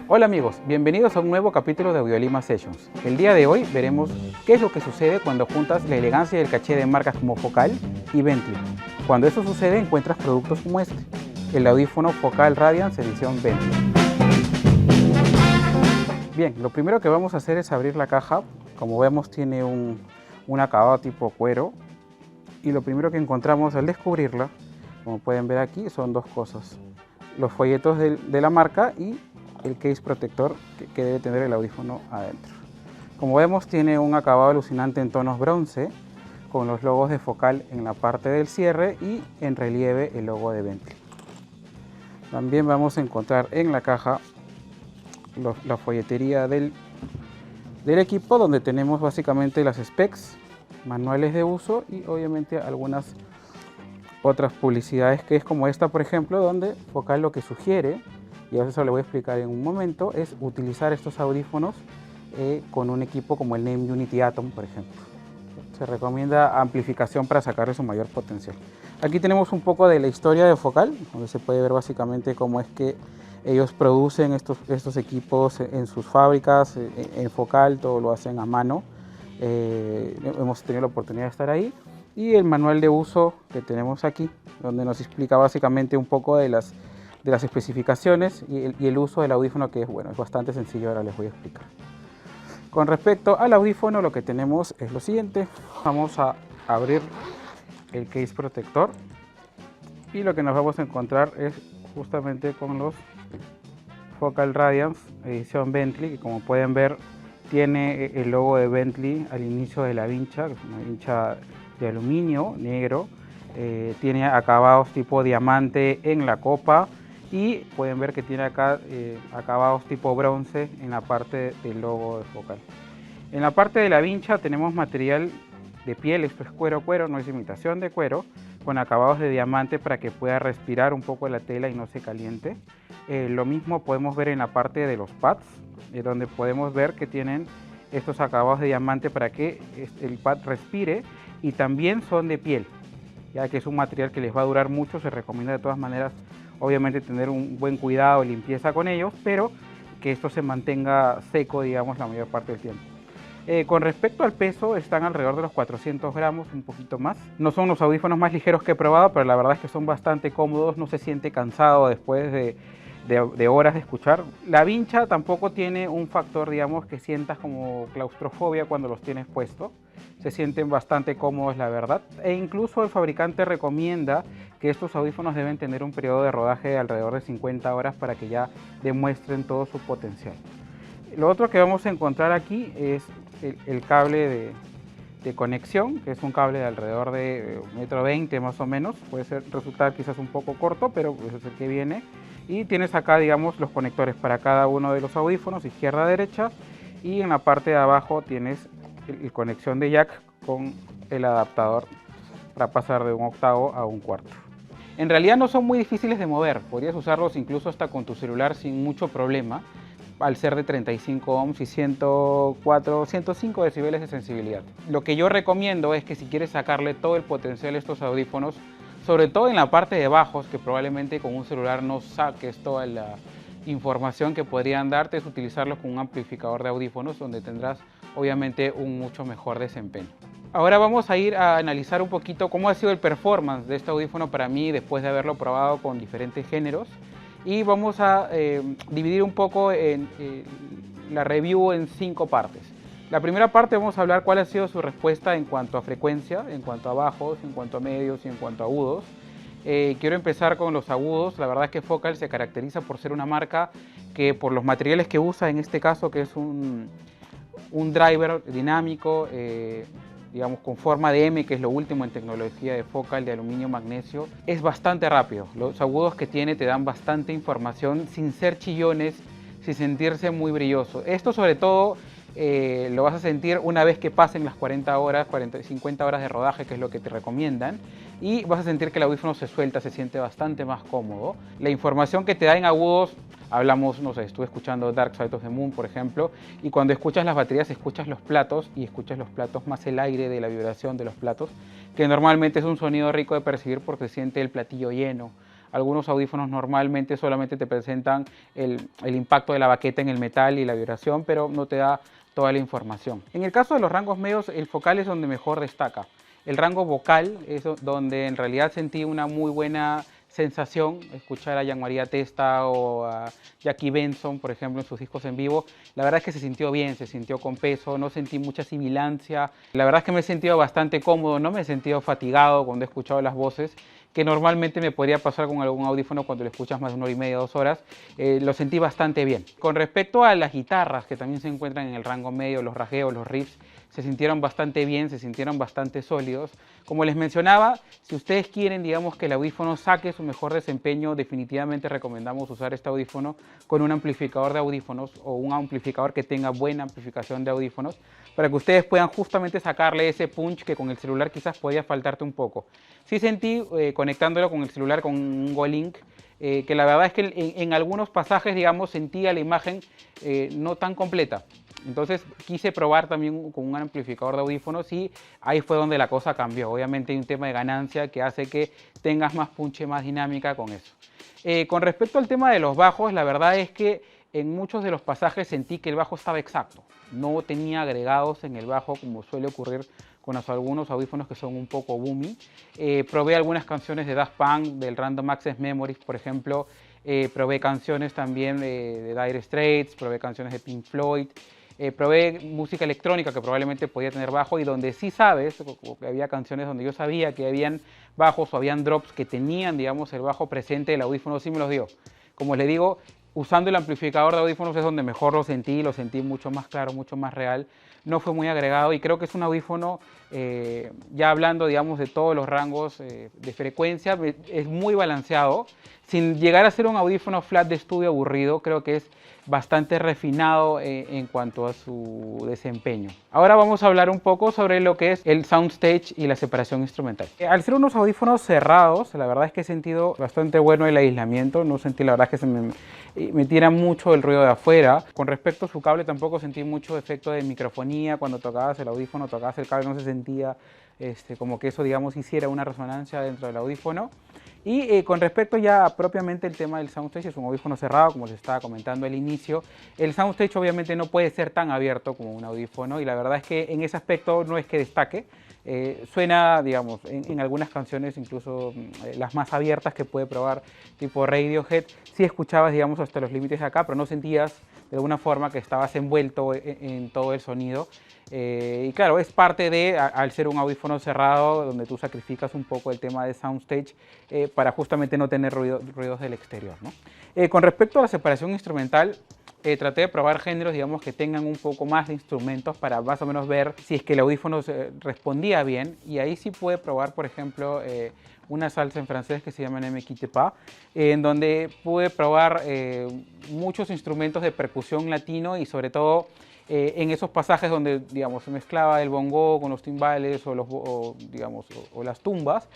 Hola amigos, bienvenidos a un nuevo capítulo de Audiolima Sessions. El día de hoy veremos qué es lo que sucede cuando juntas la elegancia y el caché de marcas como Focal y Bentley. Cuando eso sucede encuentras productos como este, el audífono Focal Radiance edición Bentley. Bien, lo primero que vamos a hacer es abrir la caja. Como vemos tiene un acabado tipo cuero y lo primero que encontramos al descubrirla, como pueden ver aquí, son dos cosas: los folletos de la marca y el case protector que debe tener el audífono adentro. Como vemos tiene un acabado alucinante en tonos bronce con los logos de Focal en la parte del cierre y en relieve el logo de Bentley. También vamos a encontrar en la caja la folletería del equipo, donde tenemos básicamente las specs, manuales de uso y obviamente algunas otras publicidades, que es como esta por ejemplo, donde Focal lo que sugiere, y eso le voy a explicar en un momento, es utilizar estos audífonos con un equipo como el Name Unity Atom, por ejemplo. Se recomienda amplificación para sacarle su mayor potencial. Aquí tenemos un poco de la historia de Focal, donde se puede ver básicamente cómo es que ellos producen estos equipos en sus fábricas, en Focal, todo lo hacen a mano. Hemos tenido la oportunidad de estar ahí. Y el manual de uso que tenemos aquí, donde nos explica básicamente un poco de las especificaciones y el uso del audífono, que es bastante sencillo, ahora les voy a explicar. Con respecto al audífono, lo que tenemos es lo siguiente. Vamos a abrir el case protector y lo que nos vamos a encontrar es justamente con los Focal Radiance edición Bentley, que como pueden ver tiene el logo de Bentley al inicio de la vincha, que es una vincha de aluminio negro. Tiene acabados tipo diamante en la copa y pueden ver que tiene acá acabados tipo bronce en la parte del logo de Focal. En la parte de la vincha tenemos material de piel, esto es cuero, no es imitación de cuero, con acabados de diamante para que pueda respirar un poco la tela y no se caliente. Lo mismo podemos ver en la parte de los pads, donde podemos ver que tienen estos acabados de diamante para que el pad respire, y también son de piel, ya que es un material que les va a durar mucho. Se recomienda de todas maneras obviamente tener un buen cuidado y limpieza con ellos, pero que esto se mantenga seco, digamos, la mayor parte del tiempo. Con respecto al peso, están alrededor de los 400 gramos, un poquito más. No son los audífonos más ligeros que he probado, pero la verdad es que son bastante cómodos, no se siente cansado después de horas de escuchar. La vincha tampoco tiene un factor, digamos, que sientas como claustrofobia cuando los tienes puestos. Se sienten bastante cómodos, la verdad. E incluso el fabricante recomienda que estos audífonos deben tener un periodo de rodaje de alrededor de 50 horas para que ya demuestren todo su potencial. Lo otro que vamos a encontrar aquí es el cable de conexión, que es un cable de alrededor de 1,20 m más o menos. Puede resultar quizás un poco corto, pero ese es el que viene. Y tienes acá, digamos, los conectores para cada uno de los audífonos, izquierda, derecha, y en la parte de abajo tienes la conexión de jack con el adaptador para pasar de un octavo a un cuarto. En realidad no son muy difíciles de mover, podrías usarlos incluso hasta con tu celular sin mucho problema, al ser de 35 ohms y 105 decibeles de sensibilidad. Lo que yo recomiendo es que si quieres sacarle todo el potencial a estos audífonos, sobre todo en la parte de bajos, que probablemente con un celular no saques toda la información que podrían darte, es utilizarlos con un amplificador de audífonos, donde tendrás obviamente un mucho mejor desempeño. Ahora vamos a ir a analizar un poquito cómo ha sido el performance de este audífono para mí después de haberlo probado con diferentes géneros, y vamos a dividir un poco la review en 5 partes. La primera parte vamos a hablar cuál ha sido su respuesta en cuanto a frecuencia, en cuanto a bajos, en cuanto a medios y en cuanto a agudos. Quiero empezar con los agudos. La verdad es que Focal se caracteriza por ser una marca que, por los materiales que usa, en este caso que es un driver dinámico, digamos con forma de M, que es lo último en tecnología de Focal, de aluminio magnesio, es bastante rápido. Los agudos que tiene te dan bastante información sin ser chillones, sin sentirse muy brilloso. Esto sobre todo lo vas a sentir una vez que pasen las 40 horas, 50 horas de rodaje, que es lo que te recomiendan, y vas a sentir que el audífono se suelta, se siente bastante más cómodo. La información que te da en agudos, hablamos, no sé, estuve escuchando Dark Side of the Moon, por ejemplo, y cuando escuchas las baterías escuchas los platos, y escuchas los platos más el aire de la vibración de los platos, que normalmente es un sonido rico de percibir porque se siente el platillo lleno Algunos audífonos normalmente solamente te presentan el impacto de la baqueta en el metal y la vibración, pero no te da toda la información. En el caso de los rangos medios, el focal es donde mejor destaca. El rango vocal es donde en realidad sentí una muy buena sensación, escuchar a Jean-Marie Testa o a Jackie Benson, por ejemplo, en sus discos en vivo. La verdad es que se sintió bien, se sintió con peso, no sentí mucha sibilancia. La verdad es que me he sentido bastante cómodo, no me he sentido fatigado cuando he escuchado las voces, que normalmente me podría pasar con algún audífono cuando lo escuchas más de 1 hora y media, 2 horas. Lo sentí bastante bien. Con respecto a las guitarras, que también se encuentran en el rango medio, los rasgueos, los riffs, se sintieron bastante bien, se sintieron bastante sólidos. Como les mencionaba, si ustedes quieren, digamos, que el audífono saque su mejor desempeño, definitivamente recomendamos usar este audífono con un amplificador de audífonos o un amplificador que tenga buena amplificación de audífonos, para que ustedes puedan justamente sacarle ese punch que con el celular quizás podía faltarte un poco. Sí sentí, conectándolo con el celular con un Go-Link, que la verdad es que en algunos pasajes, digamos, sentía la imagen no tan completa. Entonces quise probar también con un amplificador de audífonos y ahí fue donde la cosa cambió. Obviamente hay un tema de ganancia que hace que tengas más punche, más dinámica con eso. Con respecto al tema de los bajos, la verdad es que en muchos de los pasajes sentí que el bajo estaba exacto. No tenía agregados en el bajo como suele ocurrir con algunos audífonos que son un poco boomy. Probé algunas canciones de Daft Punk, del Random Access Memories, por ejemplo. Probé canciones también de Dire Straits, probé canciones de Pink Floyd. Probé música electrónica que probablemente podía tener bajo y donde sí sabes, que había canciones donde yo sabía que habían bajos o habían drops que tenían, digamos, el bajo presente, el audífono sí me los dio. Como les digo, usando el amplificador de audífonos es donde mejor lo sentí mucho más claro, mucho más real. No fue muy agregado y creo que es un audífono, ya hablando, digamos, de todos los rangos de frecuencia, es muy balanceado. Sin llegar a ser un audífono flat de estudio aburrido, creo que es bastante refinado en cuanto a su desempeño. Ahora vamos a hablar un poco sobre lo que es el soundstage y la separación instrumental. Al ser unos audífonos cerrados, la verdad es que he sentido bastante bueno el aislamiento, no sentí la verdad que se me metiera mucho el ruido de afuera. Con respecto a su cable tampoco sentí mucho efecto de microfonía, cuando tocabas el audífono, tocabas el cable, no se sentía como que eso, digamos, hiciera una resonancia dentro del audífono. Y con respecto ya a propiamente el tema del soundstage, es un audífono cerrado, como les estaba comentando al inicio. El soundstage obviamente no puede ser tan abierto como un audífono y la verdad es que en ese aspecto no es que destaque. Suena, digamos, en algunas canciones, incluso las más abiertas que puede probar, tipo Radiohead, sí escuchabas, digamos, hasta los límites de acá, pero no sentías de alguna forma que estabas envuelto en todo el sonido. Y claro, es parte de, al ser un audífono cerrado, donde tú sacrificas un poco el tema de soundstage para justamente no tener ruidos del exterior, ¿no? Con respecto a la separación instrumental, traté de probar géneros, digamos, que tengan un poco más de instrumentos para más o menos ver si es que el audífono respondía bien. Y ahí sí pude probar, por ejemplo, una salsa en francés que se llama Ne me quitte pas, en donde pude probar muchos instrumentos de percusión latino y sobre todo en esos pasajes donde, digamos, se mezclaba el bongo con los timbales o las tumbas,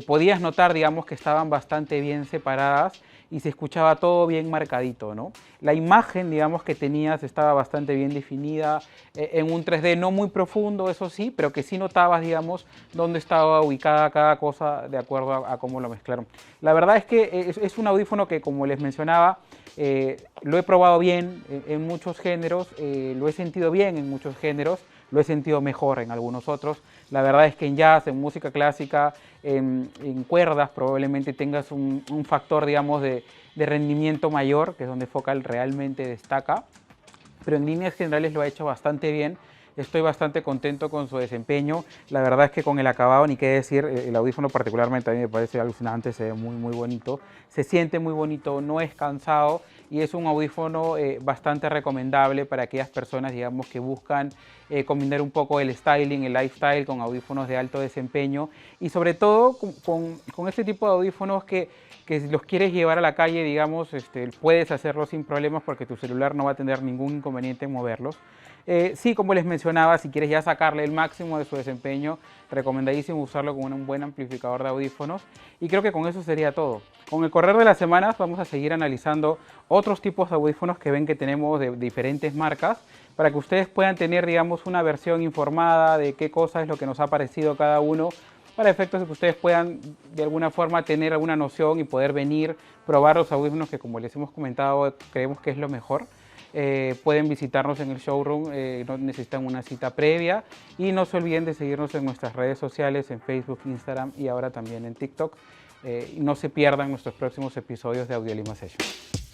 podías notar, digamos, que estaban bastante bien separadas y se escuchaba todo bien marcadito, ¿no? La imagen, digamos, que tenías estaba bastante bien definida, en un 3D no muy profundo, eso sí, pero que sí notabas, digamos, dónde estaba ubicada cada cosa de acuerdo a cómo lo mezclaron. La verdad es que es un audífono que, como les mencionaba, lo he probado bien en muchos géneros, lo he sentido bien en muchos géneros, lo he sentido mejor en algunos otros. La verdad es que en jazz, en música clásica, en cuerdas probablemente tengas un factor, digamos, de rendimiento mayor, que es donde Focal realmente destaca, pero en líneas generales lo ha hecho bastante bien. Estoy bastante contento con su desempeño. La verdad es que con el acabado, ni qué decir, el audífono particularmente a mí me parece alucinante, se ve muy bonito, se siente muy bonito, no es cansado y es un audífono bastante recomendable para aquellas personas, digamos, que buscan combinar un poco el styling, el lifestyle con audífonos de alto desempeño y sobre todo con este tipo de audífonos que si los quieres llevar a la calle, digamos, puedes hacerlo sin problemas porque tu celular no va a tener ningún inconveniente en moverlos. Sí, como les mencionaba, si quieres ya sacarle el máximo de su desempeño, recomendadísimo usarlo con un buen amplificador de audífonos. Y creo que con eso sería todo. Con el correr de las semanas vamos a seguir analizando otros tipos de audífonos que ven que tenemos de diferentes marcas, para que ustedes puedan tener, digamos, una versión informada de qué cosa es lo que nos ha parecido cada uno para efectos de que ustedes puedan de alguna forma tener alguna noción y poder venir, probar los audífonos que, como les hemos comentado, creemos que es lo mejor. Pueden visitarnos en el showroom, no necesitan una cita previa, y no se olviden de seguirnos en nuestras redes sociales, en Facebook, Instagram y ahora también en TikTok. No se pierdan nuestros próximos episodios de Audiolima Session.